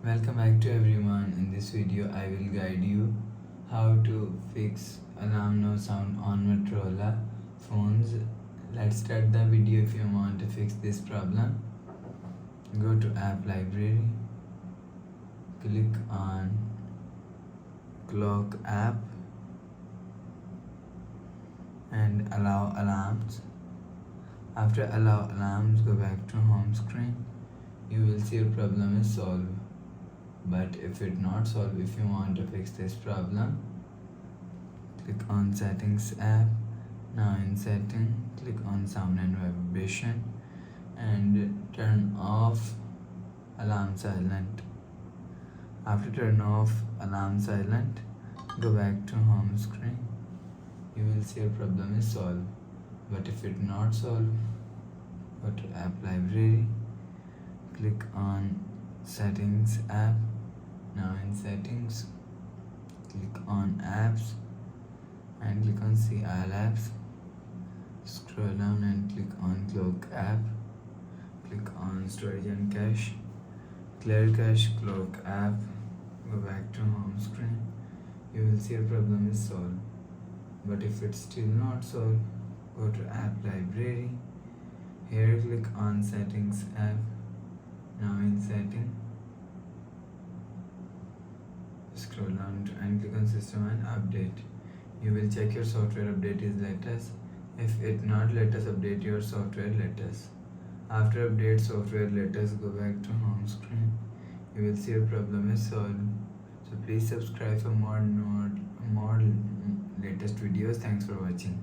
Welcome back to everyone. In this video I will guide you how to fix alarm no sound on Motorola phones. Let's start the video. If you want to fix this problem, go to app library, click on clock app and allow alarms. After allow alarms, go back to home screen. You will see your problem is solved. But if it not solved, if you want to fix this problem, click on settings app. Now in setting, click on sound and vibration and turn off alarm silent. After turn off alarm silent, go back to home screen. You will see your problem is solved. But if it not solved, go to app library, click on settings app. Now in settings, click on apps and click on see all apps. Scroll down and click on clock app. Click on storage and cache. Clear cache clock app. Go back to home screen. You will see your problem is solved. But if it's still not solved, go to app library. Here click on settings app. Now in setting, scroll down and click on system and update. You will check your software update is latest. If it not latest, update your software latest. After update software latest, go back to home screen. You will see your problem is solved. So please subscribe for more latest videos. Thanks for watching.